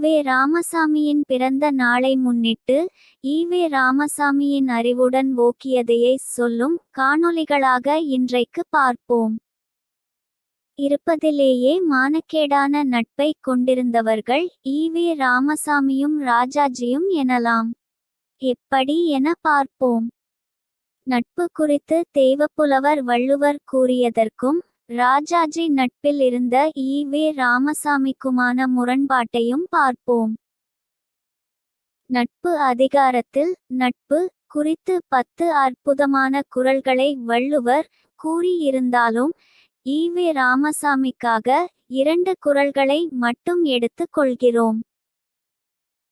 ஈ.வே. ராமசாமியின் பிறந்த நாளை முன்னிட்டு ஈ.வே. ராமசாமியின் அறிவுடன் ஓக்கியதையை சொல்லும் காணொளிகளாக இன்றைக்கு பார்ப்போம். இருப்பதிலேயே மானக்கேடான நட்பை கொண்டிருந்தவர்கள் ஈ.வே. ராமசாமியும் ராஜாஜியும் எனலாம். எப்படி என பார்ப்போம். நட்பு குறித்து தெய்வப்புலவர் வள்ளுவர் கூறியதற்கும் ராஜாஜி நட்பில் இருந்த ஈ.வே. ராமசாமிக்குமான முரண்பாட்டையும் பார்ப்போம். நட்பு அதிகாரத்தில் நட்பு குறித்து 10 அற்புதமான குறள்களை வள்ளுவர் கூறியிருந்தாலும் ஈ.வே. ராமசாமிக்காக 2 குறள்களை மட்டும் எடுத்துக் கொள்கிறோம்.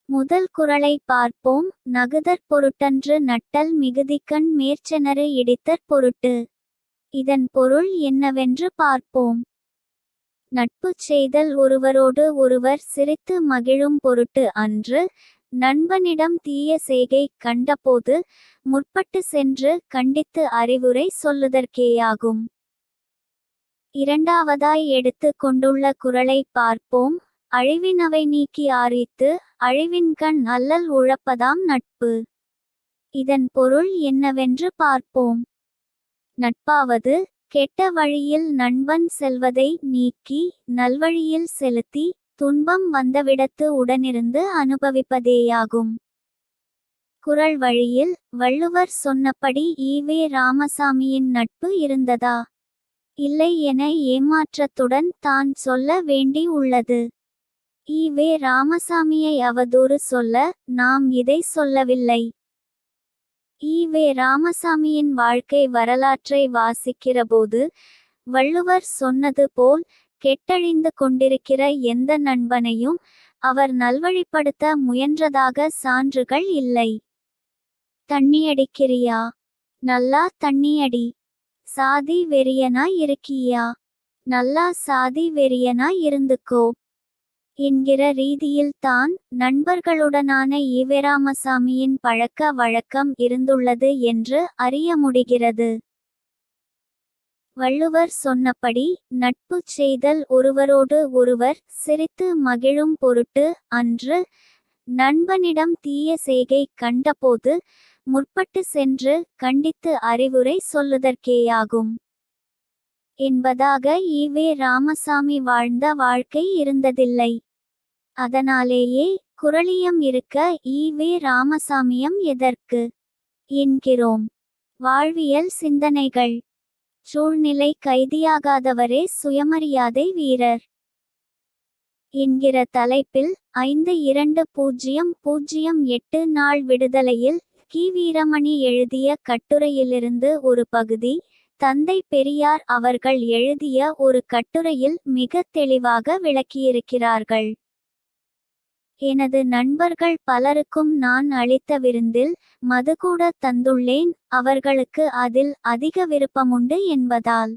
முதல் குறளை பார்ப்போம். நகுதற் பொருட்டன்று நட்டல் மிகுதிக்கண் மேற்செனறு இடித்தற் பொருட்டு. இதன் பொருள் என்னவென்று பார்ப்போம். நட்பு செய்தல் ஒருவரோடு ஒருவர் சிரித்து மகிழும் பொருட்டு அன்று, நண்பனிடம் தீய செய்கை கண்டபோது முற்பட்டு சென்று கண்டித்து அறிவுரை சொல்லுதற்கேயாகும். இரண்டாவதாய் எடுத்து கொண்டுள்ள குறளை பார்ப்போம். அழிவினவை நீக்கி ஆரித்து அழிவின்கண் அல்லல் உழப்பதாம் நட்பு. இதன் பொருள் என்னவென்று பார்ப்போம். நட்பாவது கெட்ட வழியில் நண்பன் செல்வதை நீக்கி நல்வழியில் செலுத்தி துன்பம் வந்தவிடத்து உடனிருந்து அனுபவிப்பதேயாகும். குறள் வழியில் வள்ளுவர் சொன்னபடி ஈ.வே. ராமசாமியின் நட்பு இருந்ததா இல்லை என ஏமாற்றத்துடன் தான் சொல்ல வேண்டி உள்ளது. ஈ.வே. ராமசாமியை அவதூறு சொல்ல நாம் இதை சொல்லவில்லை. ஈ.வே. ராமசாமியின் வாழ்க்கை வரலாற்றை வாசிக்கிறபோது வள்ளுவர் சொன்னது போல் கெட்டழிந்து கொண்டிருக்கிற எந்த நண்பனையும் அவர் நல்வழிப்படுத்த முயன்றதாக சான்றுகள் இல்லை. தண்ணியடிக்கிறியா? நல்லா தண்ணியடி. சாதி வெறியனா இருக்கியா? நல்லா சாதி வெறியனா இருந்துக்கோ என்கிற ரீதியில் தான் நண்பர்களுடனான ஈ.வே. ராமசாமியின் பழக்க வழக்கம் இருந்துள்ளது என்று அறிய முடிகிறது. வள்ளுவர் சொன்னபடி நட்பு செய்தல் ஒருவரோடு ஒருவர் சிரித்து மகிழும் பொருட்டு அன்று, நண்பனிடம் தீய செய்கை கண்டபோது முற்பட்டு சென்று கண்டித்து அறிவுரை சொல்லுதற்கேயாகும் என்பதாக ஈ.வே. ராமசாமி வாழ்ந்த வாழ்க்கை இருந்ததில்லை. அதனாலேயே குறளியம் இருக்க ஈ.வே. ராமசாமியம் எதற்கு என்கிறோம். வாழ்வியல் சிந்தனைகள். சூழ்நிலை கைதியாகாதவரே சுயமரியாதை வீரர் என்கிற தலைப்பில் 5/2008 நாள் விடுதலையில் கி. வீரமணி எழுதிய கட்டுரையிலிருந்து ஒரு பகுதி. தந்தை பெரியார் அவர்கள் எழுதிய ஒரு கட்டுரையில் மிக தெளிவாக விளக்கியிருக்கிறார்கள். எனது நண்பர்கள் பலருக்கும் நான் அளித்த விருந்தில் மதுகூட தந்துள்ளேன், அவர்களுக்கு அதில் அதிக விருப்பமுண்டு என்பதால்.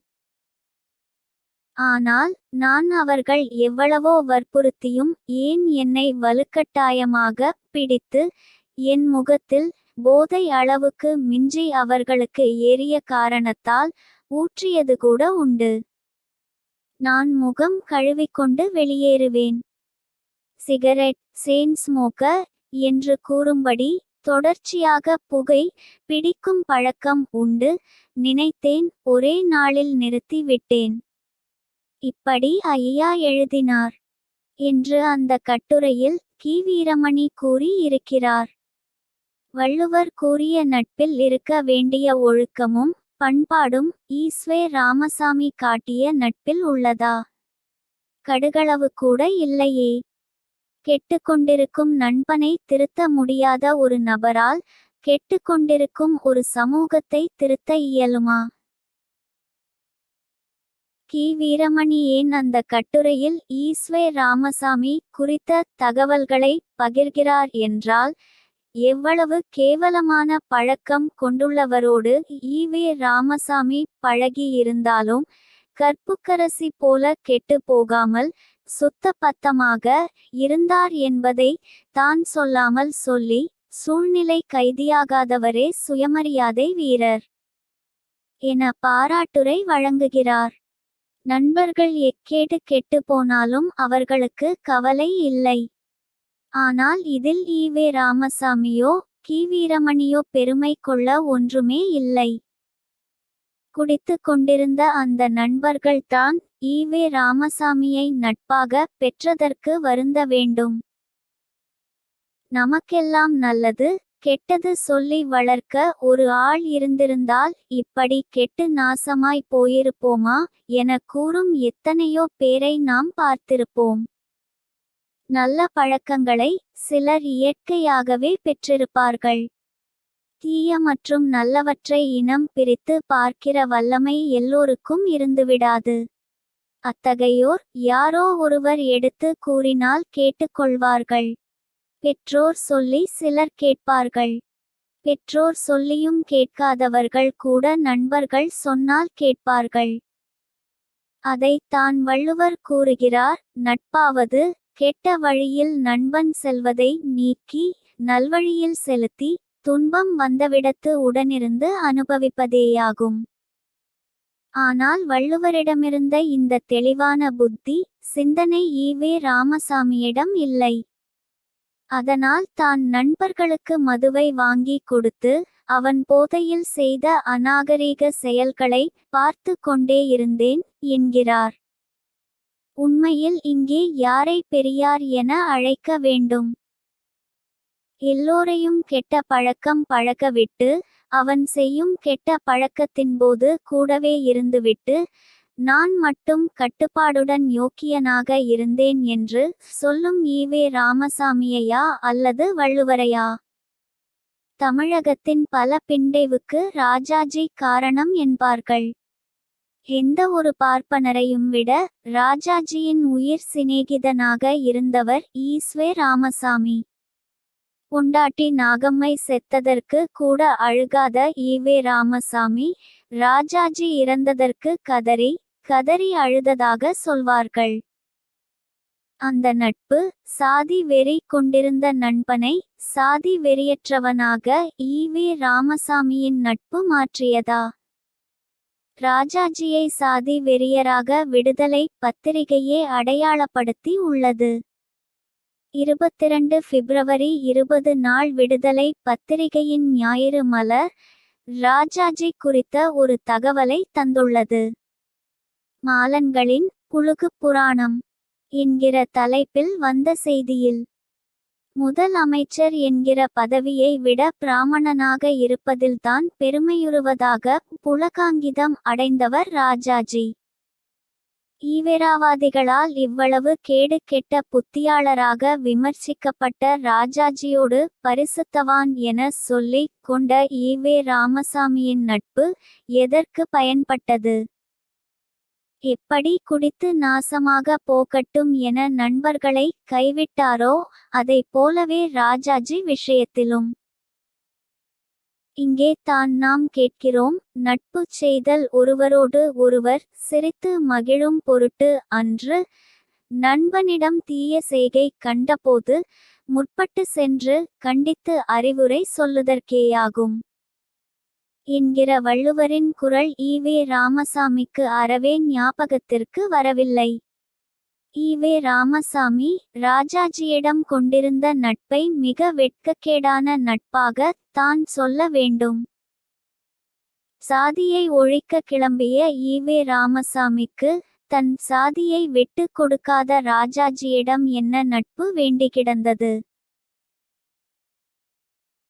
ஆனால் நான் அவர்கள் எவ்வளவோ வற்புறுத்தியும் ஏன் என்னை வலுக்கட்டாயமாக பிடித்து என் முகத்தில் போதை அளவுக்கு மிஞ்சி அவர்களுக்கு ஏறிய காரணத்தால் ஊற்றியது கூட உண்டு. நான் முகம் கழுவிக்கொண்டு வெளியேறுவேன். சிகரெட் செயின் ஸ்மோக்கர் என்று கூறும்படி தொடர்ச்சியாக புகை பிடிக்கும் பழக்கம் உண்டு. நினைத்தேன், ஒரே நாளில் நிறுத்தி விட்டேன். இப்படி ஐயா எழுதினார் என்று அந்த கட்டுரையில் கி. வீரமணி கூறி இருக்கிறார். வள்ளுவர் கூறிய நட்பில் இருக்க வேண்டிய ஒழுக்கமும் பண்பாடும் ஈ.வே. ராமசாமி காட்டிய நட்பில் உள்ளதா? கடுகளவு கூட இல்லையே. கெட்டுக்கொண்டிருக்கும் நண்பனை திருத்த முடியாத ஒரு நபரால் கெட்டுக்கொண்டிருக்கும் ஒரு சமூகத்தை திருத்த இயலுமா? கி. வீரமணி ஏன் அந்த கட்டுரையில் ஈ.வே. ராமசாமி குறித்த தகவல்களை பகிர்கிறார் என்றால், எவ்வளவு கேவலமான பழக்கம் கொண்டுள்ளவரோடு ஈ.வே. ராமசாமி பழகி இருந்தாலும் கற்புக்கரசி போல கெட்டு போகாமல் சுத்த பத்தமாக இருந்தார் என்பதை தான் சொல்லாமல் சொல்லி, சூழ்நிலை கைதியாகாதவரே சுயமரியாதை வீரர் என பாராட்டுரை வழங்குகிறார். நண்பர்கள் எக்கேடு கெட்டு போனாலும் அவர்களுக்கு கவலை இல்லை. ஆனால் இதில் ஈவே ராமசாமியோ கி வீரமணியோ பெருமை கொள்ள ஒன்றுமே இல்லை. குடித்து கொண்டிருந்த அந்த நண்பர்கள்தான் ஈவே ராமசாமியை நட்பாக பெற்றதற்கு வருந்த வேண்டும். நமக்கெல்லாம் நல்லது கெட்டது சொல்லி வளர்க்க ஒரு ஆள் இருந்திருந்தால் இப்படி கெட்டு நாசமாய் போயிருப்போமா என கூறும் எத்தனையோ பேரை நாம் பார்த்திருப்போம். நல்ல பழக்கங்களை சிலர் இயற்கையாகவே பெற்றிருப்பார்கள். தீய மற்றும் நல்லவற்றை இனம் பிரித்து பார்க்கிற வல்லமை எல்லோருக்கும் இருந்துவிடாது. அத்தகையோர் யாரோ ஒருவர் எடுத்து கூறினால் கேட்டுக்கொள்வார்கள். பெற்றோர் சொல்லி சிலர் கேட்பார்கள். பெற்றோர் சொல்லியும் கேட்காதவர்கள் கூட நண்பர்கள் சொன்னால் கேட்பார்கள். அதைத்தான் வள்ளுவர் கூறுகிறார், நட்பாவது கெட்ட வழியில் நண்பன் செல்வதை நீக்கி நல்வழியில் செலுத்தி துன்பம் வந்தவிடத்து உடனிருந்து அனுபவிப்பதேயாகும். ஆனால் வள்ளுவரிடமிருந்த இந்த தெளிவான புத்தி சிந்தனை ஈவே ராமசாமியிடம் இல்லை. அதனால் தான் நண்பர்களுக்கு மதுவை வாங்கி கொடுத்து அவன் போதையில் செய்த அநாகரீக செயல்களை பார்த்து கொண்டே இருந்தேன் என்கிறார். உண்மையில் இங்கே யாரை பெரியார் என அழைக்க வேண்டும்? எல்லோரையும் கெட்ட பழக்கம் பழக்கவிட்டு அவன் செய்யும் கெட்ட பழக்கத்தின்போது கூடவே இருந்துவிட்டு நான் மட்டும் கட்டுப்பாடுடன் யோக்கியனாக இருந்தேன் என்று சொல்லும் ஈவே ராமசாமியையா அல்லது வள்ளுவரையா? தமிழகத்தின் பல பின்டைவுக்கு ராஜாஜி காரணம் என்பார்கள். எந்த ஒரு பார்ப்பனரையும் விட ராஜாஜியின் உயிர் சிநேகிதனாக இருந்தவர் ஈஸ்வே ராமசாமி. பொண்டாட்டி நாகம்மை செத்ததற்கு கூட அழுகாத ஈவே ராமசாமி ராஜாஜி இறந்ததற்கு கதறி கதறி அழுததாக சொல்வார்கள். அந்த நட்பு சாதி வெறி கொண்டிருந்த நண்பனை சாதி வெறியற்றவனாக ஈவே ராமசாமியின் நட்பு மாற்றியதா? ராஜாஜியை சாதி வெறியராக விடுதலை பத்திரிகையே அடையாளப்படுத்தி உள்ளது. 22 பிப்ரவரி 20 நாள் விடுதலை பத்திரிகையின் ஞாயிறு மலர் ராஜாஜி குறித்த ஒரு தகவலை தந்துள்ளது. மாலன்களின் புளுகுப் புராணம் என்கிற தலைப்பில் வந்த செய்தியில், முதல் அமைச்சர் என்கிற பதவியை விட பிராமணனாக இருப்பதில்தான் பெருமையுறுவதாக புலகாங்கிதம் அடைந்தவர் ராஜாஜி. ஈவேராவாதிகளால் இவ்வளவு கேடு கெட்ட புத்தியாளராக விமர்சிக்கப்பட்ட ராஜாஜியோடு பரிசுத்தவான் என சொல்லிக் கொண்ட ஈவே ராமசாமியின் நட்பு எதற்கு பயன்பட்டது? எப்படி குடித்து நாசமாக போகட்டும் என நண்பர்களை கைவிட்டாரோ அதைப் போலவே ராஜாஜி விஷயத்திலும். இங்கே தான் நாம் கேட்கிறோம், நட்பு செய்தல் ஒருவரோடு ஒருவர் சிரித்து மகிழும் பொருட்டு அன்று, நண்பனிடம் தீய செய்கை கண்டபோது முற்பட்டு சென்று கண்டித்து அறிவுரை சொல்லுதற்கேயாகும் என்கிற வள்ளுவரின் குரல் ஈவே ராமசாமிக்கு அறவே ஞாபகத்திற்கு வரவில்லை. ஈவே ராமசாமி ராஜாஜியிடம் கொண்டிருந்த நட்பை மிக வெட்கக்கேடான நட்பாக தான் சொல்ல வேண்டும். சாதியை ஒழிக்க கிளம்பிய ஈவே ராமசாமிக்கு தன் சாதியை விட்டு கொடுக்காத ராஜாஜியிடம் என்ன நட்பு வேண்டி கிடந்தது?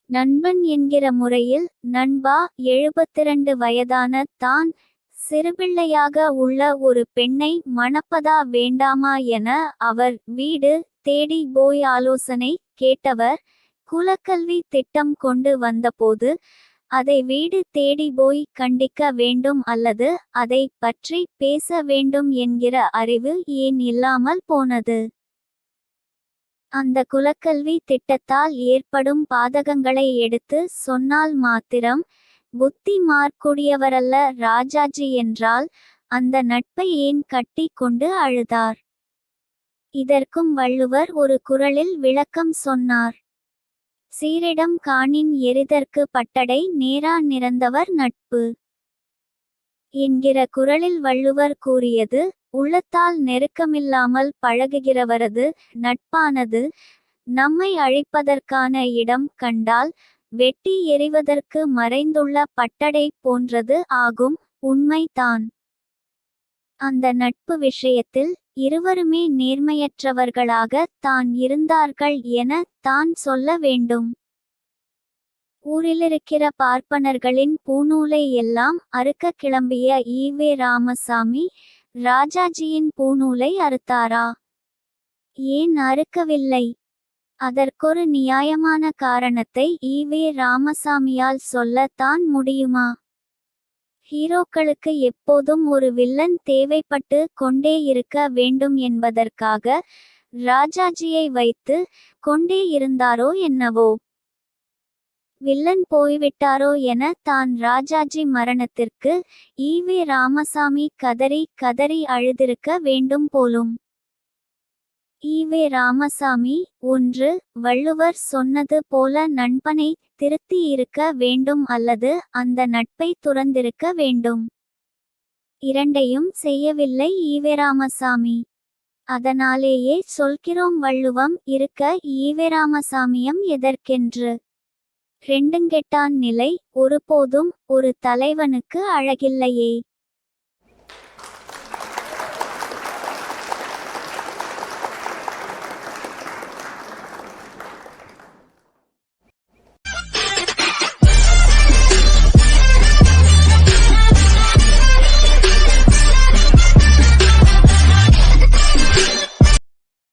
நண்பன் என்கிற முறையில், நண்பா, 72 வயதான தான் சிறுபிள்ளையாக உள்ள ஒரு பெண்ணை மணப்பதா வேண்டாமா என அவர் வீடு தேடி போய் ஆலோசனை கேட்டவர் குலக்கல்வி திட்டம் கொண்டு வந்தபோது அதை வீடு தேடி போய் கண்டிக்க வேண்டும் அல்லது அதை பற்றி பேச வேண்டும் என்கிற அறிவு ஏன் இல்லாமல் போனது? அந்த குலக்கல்வி திட்டத்தால் ஏற்படும் பாதகங்களை எடுத்து சொன்னால் மாத்திரம் புத்தி மார்க்குடையவரல்ல ராஜாஜி என்றால் அந்த நட்பை ஏன் கட்டி கொண்டு அழுதார்? இதற்கும் வள்ளுவர் ஒரு குறளில் விளக்கம் சொன்னார். சீரிடம் காணின் எரிதற்கு பட்டடை நேரா நிறந்தவர் நட்பு என்கிற குறளில் வள்ளுவர் கூறியது, உள்ளத்தால் நெருக்கமில்லாமல் பழகுகிறவரது நட்பானது நம்மை அழிப்பதற்கான இடம் கண்டால் வெட்டி எறிவதற்கு மறைந்துள்ள பட்டடை போன்றது ஆகும். உண்மைதான். அந்த நட்பு விஷயத்தில் இருவருமே நேர்மையற்றவர்களாக தான் இருந்தார்கள் என தான் சொல்ல வேண்டும். ஊரிலிருக்கிற பார்ப்பனர்களின் பூணூலை எல்லாம் அறுக்க கிளம்பிய ஈ.வே. ராமசாமி ராஜாஜியின் பூணூலை அறுத்தாரா? ஏன் அறுக்கவில்லை? அதற்கொரு நியாயமான காரணத்தை ஈ.வே. ராமசாமியால் சொல்ல தான் முடியுமா? ஹீரோக்களுக்கு எப்போதும் ஒரு வில்லன் தேவைப்பட்டு கொண்டே இருக்க வேண்டும் என்பதற்காக ராஜாஜியை வைத்து கொண்டே இருந்தாரோ என்னவோ? வில்லன் போய்விட்டாரோ என தான் ராஜாஜி மரணத்திற்கு ஈ.வே. ராமசாமி கதறி கதறி அழுதிருக்க வேண்டும் போலும். ஈ.வே. ராமசாமி 1. வள்ளுவர் சொன்னது போல நண்பனை திருத்தி இருக்க வேண்டும் அல்லது அந்த நட்பை துறந்திருக்க வேண்டும். இரண்டையும் செய்யவில்லை ஈ.வே. ராமசாமி. அதனாலேயே சொல்கிறோம் வள்ளுவம் இருக்க ஈ.வே. ராமசாமியம் எதற்கென்று. ரெண்டுங்கெட்டான் நிலை ஒருபோதும் ஒரு தலைவனுக்கு அழகில்லையே.